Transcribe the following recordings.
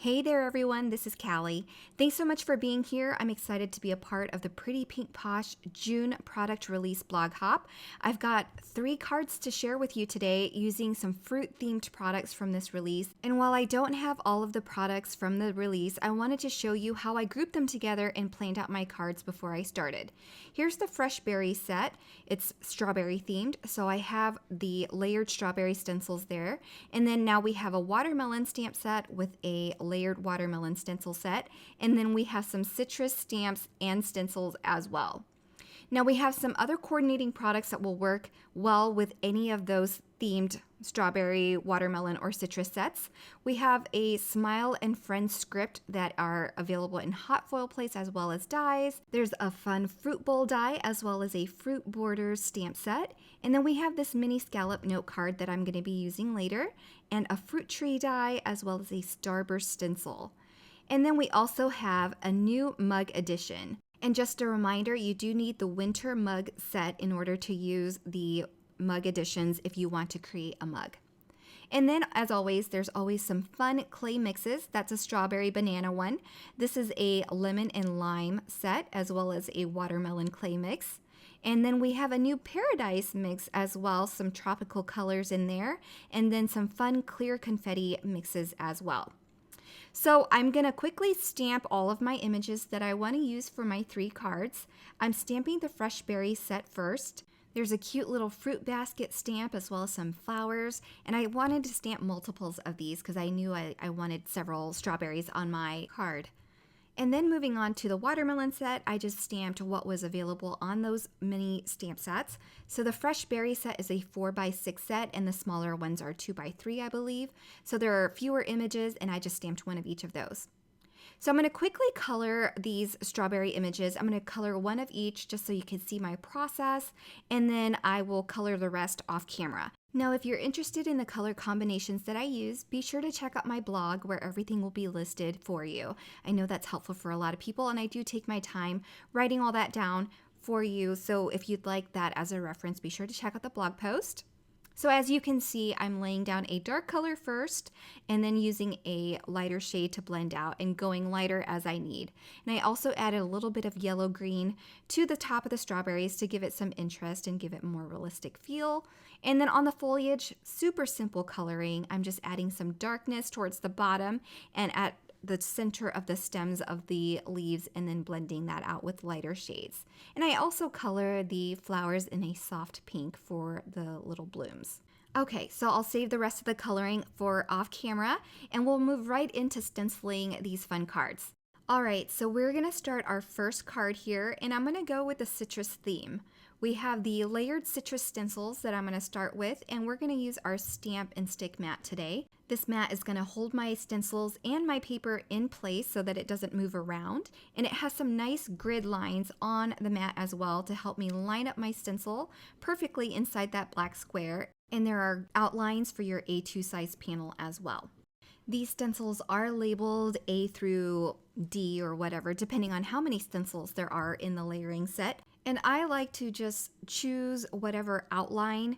Hey there, everyone. This is Caly. Thanks so much for being here. I'm excited to be a part of the Pretty Pink Posh June product release blog hop. I've got 3 cards to share with you today using some fruit-themed products from this release. And while I don't have all of the products from the release, I wanted to show you how I grouped them together and planned out my cards before I started. Here's the fresh berry set. It's strawberry themed, so I have the layered strawberry stencils there. And then now we have a watermelon stamp set with a layered watermelon stencil set, and then we have some citrus stamps and stencils as well. Now we have some other coordinating products that will work well with any of those themed strawberry, watermelon, or citrus sets. We have a Smile and Friends script that are available in hot foil plates as well as dies. There's a fun fruit bowl die as well as a fruit borders stamp set. And then we have this mini scallop note card that I'm going to be using later, and a fruit tree die as well as a starburst stencil. And then we also have a new mug edition. And just a reminder, you do need the winter mug set in order to use the mug editions if you want to create a mug. And then, as always, there's always some fun clay mixes. That's a strawberry banana one. This is a lemon and lime set, as well as a watermelon clay mix. And then we have a new paradise mix as well, some tropical colors in there, and then some fun clear confetti mixes as well. So I'm going to quickly stamp all of my images that I want to use for my 3 cards. I'm stamping the fresh berry set first. There's a cute little fruit basket stamp as well as some flowers, and I wanted to stamp multiples of these because I knew I wanted several strawberries on my card. And then moving on to the watermelon set, I just stamped what was available on those mini stamp sets. So the fresh berry set is a 4x6 set, and the smaller ones are 2x3, I believe. So there are fewer images, and I just stamped one of each of those. So I'm going to quickly color these strawberry images. I'm going to color one of each just so you can see my process, and then I will color the rest off camera. Now, if you're interested in the color combinations that I use, be sure to check out my blog where everything will be listed for you. I know that's helpful for a lot of people, and I do take my time writing all that down for you. So if you'd like that as a reference, be sure to check out the blog post. So as you can see, I'm laying down a dark color first and then using a lighter shade to blend out and going lighter as I need. And I also added a little bit of yellow green to the top of the strawberries to give it some interest and give it more realistic feel. And then on the foliage, super simple coloring. I'm just adding some darkness towards the bottom and at the center of the stems of the leaves, and then blending that out with lighter shades. And I also color the flowers in a soft pink for the little blooms. Okay, so I'll save the rest of the coloring for off camera, and we'll move right into stenciling these fun cards. All right, so we're gonna start our first card here, and I'm gonna go with the citrus theme. We have the layered citrus stencils that I'm going to start with, and we're going to use our stamp and stick mat today. This mat is going to hold my stencils and my paper in place so that it doesn't move around, and it has some nice grid lines on the mat as well to help me line up my stencil perfectly inside that black square, and there are outlines for your A2 size panel as well. These stencils are labeled A through D or whatever, depending on how many stencils there are in the layering set. And I like to just choose whatever outline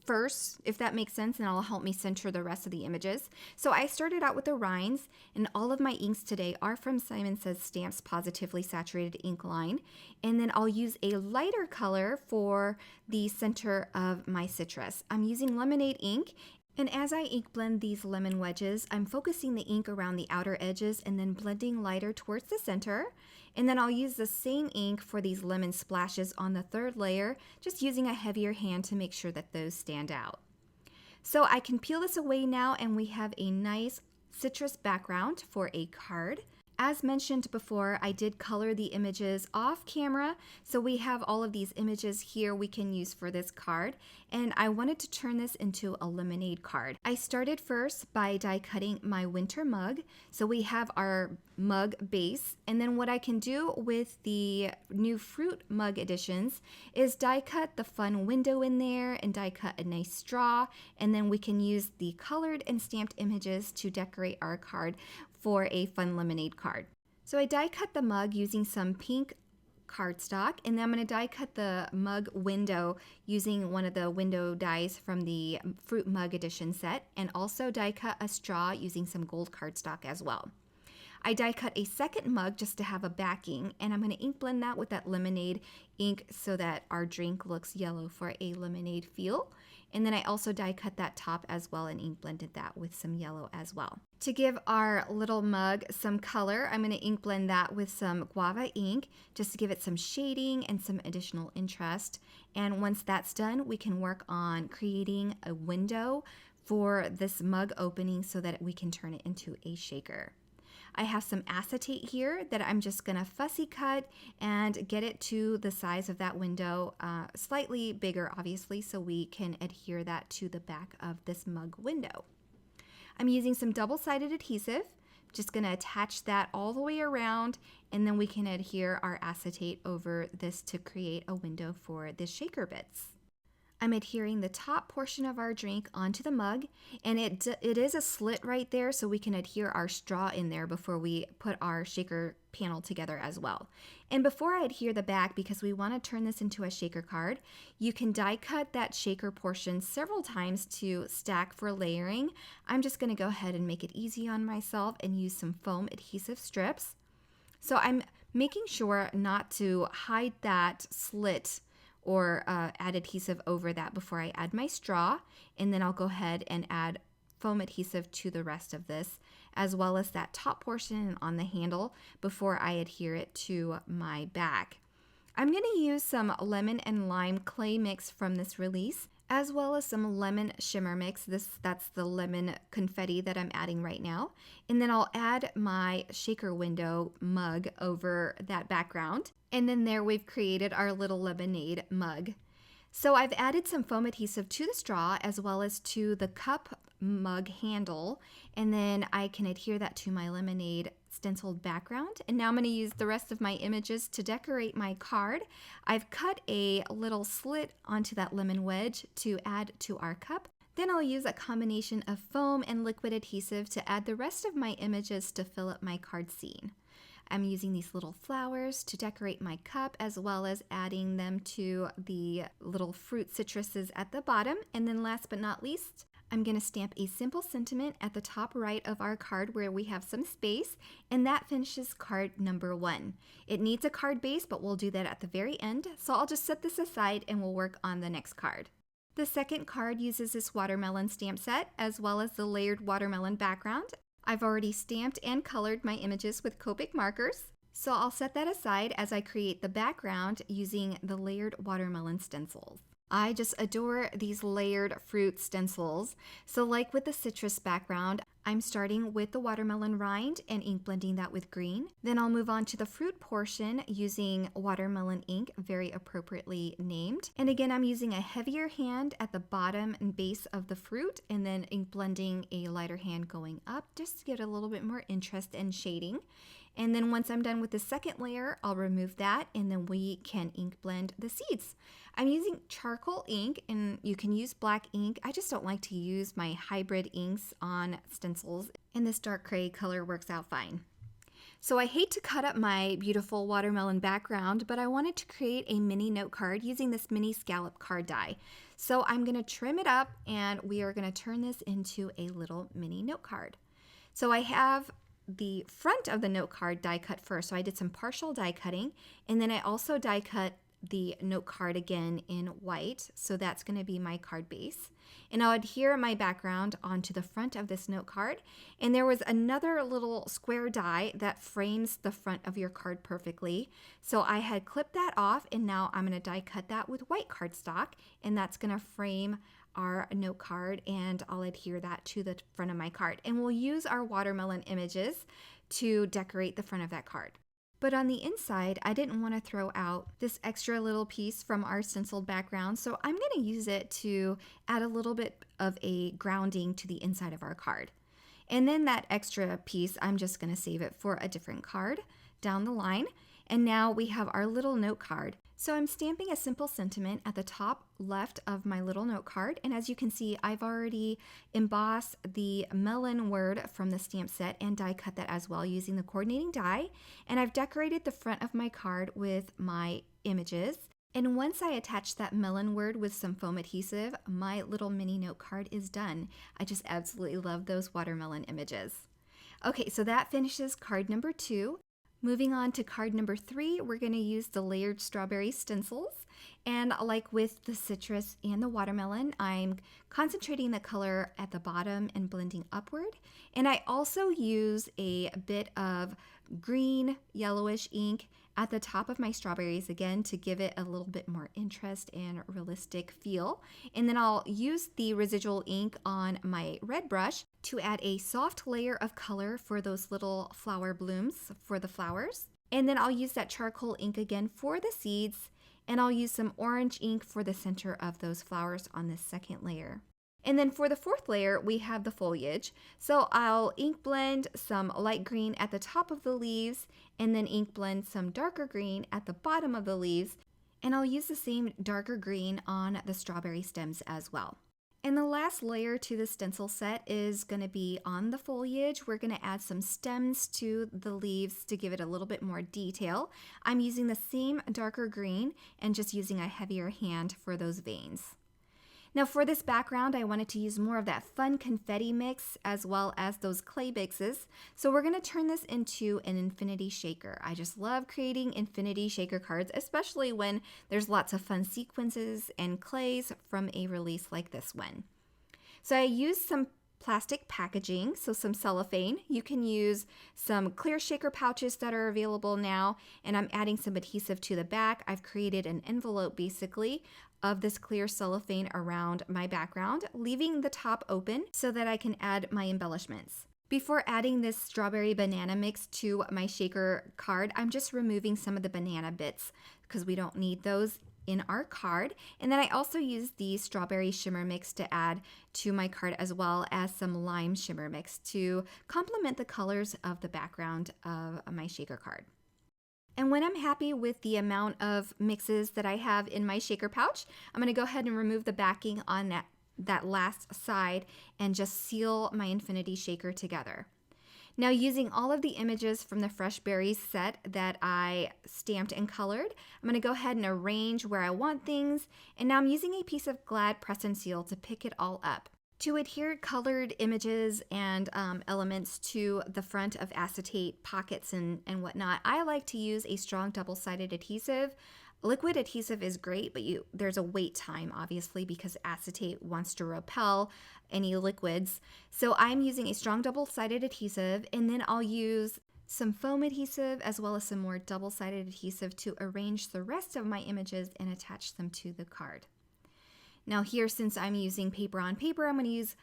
first, if that makes sense, and it'll help me center the rest of the images. So I started out with the Rhinds, and all of my inks today are from Simon Says Stamps Positively Saturated Ink line. And then I'll use a lighter color for the center of my citrus. I'm using lemonade ink. And as I ink blend these lemon wedges, I'm focusing the ink around the outer edges and then blending lighter towards the center. And then I'll use the same ink for these lemon splashes on the 3rd layer, just using a heavier hand to make sure that those stand out. So I can peel this away now, and we have a nice citrus background for a card. As mentioned before, I did color the images off camera, so we have all of these images here we can use for this card, and I wanted to turn this into a lemonade card. I started first by die cutting my winter mug, so we have our mug base, and then what I can do with the new fruit mug editions is die cut the fun window in there and die cut a nice straw, and then we can use the colored and stamped images to decorate our card for a fun lemonade card. So I die cut the mug using some pink cardstock, and then I'm going to die cut the mug window using one of the window dies from the Fruit Mug Edition set, and also die cut a straw using some gold cardstock as well. I die cut a second mug just to have a backing, and I'm going to ink blend that with that lemonade ink so that our drink looks yellow for a lemonade feel. And then I also die cut that top as well and ink blended that with some yellow as well. To give our little mug some color, I'm going to ink blend that with some guava ink just to give it some shading and some additional interest. And once that's done, we can work on creating a window for this mug opening so that we can turn it into a shaker. I have some acetate here that I'm just going to fussy cut and get it to the size of that window, slightly bigger obviously, so we can adhere that to the back of this mug window. I'm using some double-sided adhesive, just going to attach that all the way around, and then we can adhere our acetate over this to create a window for the shaker bits. I'm adhering the top portion of our drink onto the mug, and it is a slit right there so we can adhere our straw in there before we put our shaker panel together as well. And before I adhere the back, because we want to turn this into a shaker card, you can die cut that shaker portion several times to stack for layering. I'm just going to go ahead and make it easy on myself and use some foam adhesive strips. So I'm making sure not to hide that slit or add adhesive over that before I add my straw, and then I'll go ahead and add foam adhesive to the rest of this, as well as that top portion on the handle before I adhere it to my back. I'm going to use some lemon and lime clay mix from this release, as well as some lemon shimmer mix. That's the lemon confetti that I'm adding right now. And then I'll add my shaker window mug over that background. And then there we've created our little lemonade mug. So I've added some foam adhesive to the straw as well as to the cup mug handle, and then I can adhere that to my lemonade stenciled background. And now I'm going to use the rest of my images to decorate my card. I've cut a little slit onto that lemon wedge to add to our cup. Then I'll use a combination of foam and liquid adhesive to add the rest of my images to fill up my card scene. I'm using these little flowers to decorate my cup, as well as adding them to the little fruit citruses at the bottom. And then last but not least, I'm going to stamp a simple sentiment at the top right of our card where we have some space, and that finishes card number 1. It needs a card base, but we'll do that at the very end. So I'll just set this aside and we'll work on the next card. The second card uses this watermelon stamp set, as well as the layered watermelon background. I've already stamped and colored my images with Copic markers, so I'll set that aside as I create the background using the layered watermelon stencils. I just adore these layered fruit stencils. So like with the citrus background, I'm starting with the watermelon rind and ink blending that with green. Then I'll move on to the fruit portion using watermelon ink, very appropriately named. And again, I'm using a heavier hand at the bottom and base of the fruit, and then ink blending a lighter hand going up just to get a little bit more interest and shading. And then once I'm done with the second layer, I'll remove that, and then we can ink blend the seeds. I'm using charcoal ink, and you can use black ink. I just don't like to use my hybrid inks on stencils, and this dark gray color works out fine. So I hate to cut up my beautiful watermelon background, but I wanted to create a mini note card using this mini scallop card die. So I'm going to trim it up, and we are going to turn this into a little mini note card. So I have the front of the note card die cut first. So I did some partial die cutting, and then I also die cut the note card again in white. So that's going to be my card base. And I'll adhere my background onto the front of this note card. And there was another little square die that frames the front of your card perfectly. So I had clipped that off, and now I'm going to die cut that with white cardstock, and that's going to frame our note card, and I'll adhere that to the front of my card. And we'll use our watermelon images to decorate the front of that card. But on the inside, I didn't want to throw out this extra little piece from our stenciled background, so I'm going to use it to add a little bit of a grounding to the inside of our card. And then that extra piece, I'm just going to save it for a different card down the line. And now we have our little note card. So I'm stamping a simple sentiment at the top left of my little note card. And as you can see, I've already embossed the melon word from the stamp set and die cut that as well using the coordinating die. And I've decorated the front of my card with my images. And once I attach that melon word with some foam adhesive, my little mini note card is done. I just absolutely love those watermelon images. Okay, so that finishes card number 2. Moving on to card number 3, we're going to use the layered strawberry stencils. And like with the citrus and the watermelon, I'm concentrating the color at the bottom and blending upward. And I also use a bit of green yellowish ink at the top of my strawberries again to give it a little bit more interest and realistic feel. And then I'll use the residual ink on my red brush to add a soft layer of color for those little flower blooms for the flowers. And then I'll use that charcoal ink again for the seeds, and I'll use some orange ink for the center of those flowers on this second layer. And then for the fourth layer, we have the foliage. So I'll ink blend some light green at the top of the leaves, and then ink blend some darker green at the bottom of the leaves. And I'll use the same darker green on the strawberry stems as well. And the last layer to the stencil set is going to be on the foliage. We're going to add some stems to the leaves to give it a little bit more detail. I'm using the same darker green and just using a heavier hand for those veins. Now for this background, I wanted to use more of that fun confetti mix as well as those clay mixes. So we're going to turn this into an infinity shaker. I just love creating infinity shaker cards, especially when there's lots of fun sequences and clays from a release like this one. So I used some plastic packaging, so some cellophane. You can use some clear shaker pouches that are available now, and I'm adding some adhesive to the back. I've created an envelope basically of this clear cellophane around my background, leaving the top open so that I can add my embellishments. Before adding this strawberry banana mix to my shaker card, I'm just removing some of the banana bits because we don't need those in our card. And then I also use the strawberry shimmer mix to add to my card, as well as some lime shimmer mix to complement the colors of the background of my shaker card. And when I'm happy with the amount of mixes that I have in my shaker pouch, I'm going to go ahead and remove the backing on that last side and just seal my infinity shaker together. Now, using all of the images from the Fresh Berries set that I stamped and colored, I'm going to go ahead and arrange where I want things, and now I'm using a piece of Glad press and seal to pick it all up. To adhere colored images and elements to the front of acetate pockets and whatnot, I like to use a strong double-sided adhesive. Liquid adhesive is great, but there's a wait time, obviously, because acetate wants to repel any liquids. So I'm using a strong double-sided adhesive, and then I'll use some foam adhesive as well as some more double-sided adhesive to arrange the rest of my images and attach them to the card. Now here, since I'm using paper on paper, I'm going to use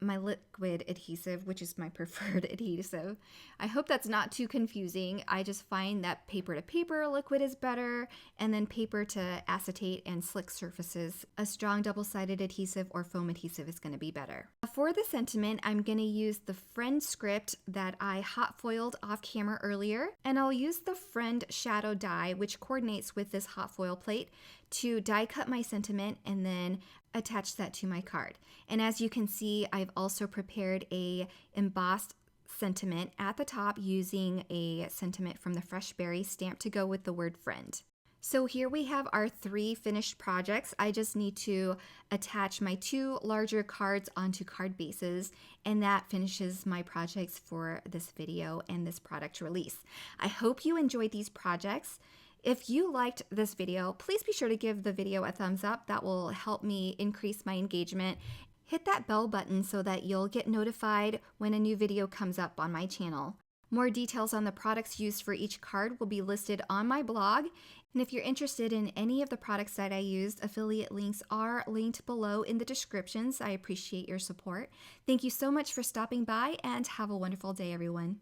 my liquid adhesive, which is my preferred adhesive. I hope that's not too confusing. I just find that paper to paper liquid is better, and then paper to acetate and slick surfaces, a strong double-sided adhesive or foam adhesive is going to be better. For the sentiment, I'm going to use the Friend script that I hot foiled off camera earlier, and I'll use the Friend shadow die, which coordinates with this hot foil plate, to die cut my sentiment and then attach that to my card. And as you can see, I've also prepared a embossed sentiment at the top using a sentiment from the Fresh Berry stamp to go with the word friend. So here we have our 3 finished projects. I just need to attach my 2 larger cards onto card bases, and that finishes my projects for this video and this product release. I hope you enjoyed these projects. If you liked this video, please be sure to give the video a thumbs up. That will help me increase my engagement. Hit that bell button so that you'll get notified when a new video comes up on my channel. More details on the products used for each card will be listed on my blog. And if you're interested in any of the products that I used, affiliate links are linked below in the descriptions. I appreciate your support. Thank you so much for stopping by, and have a wonderful day, everyone.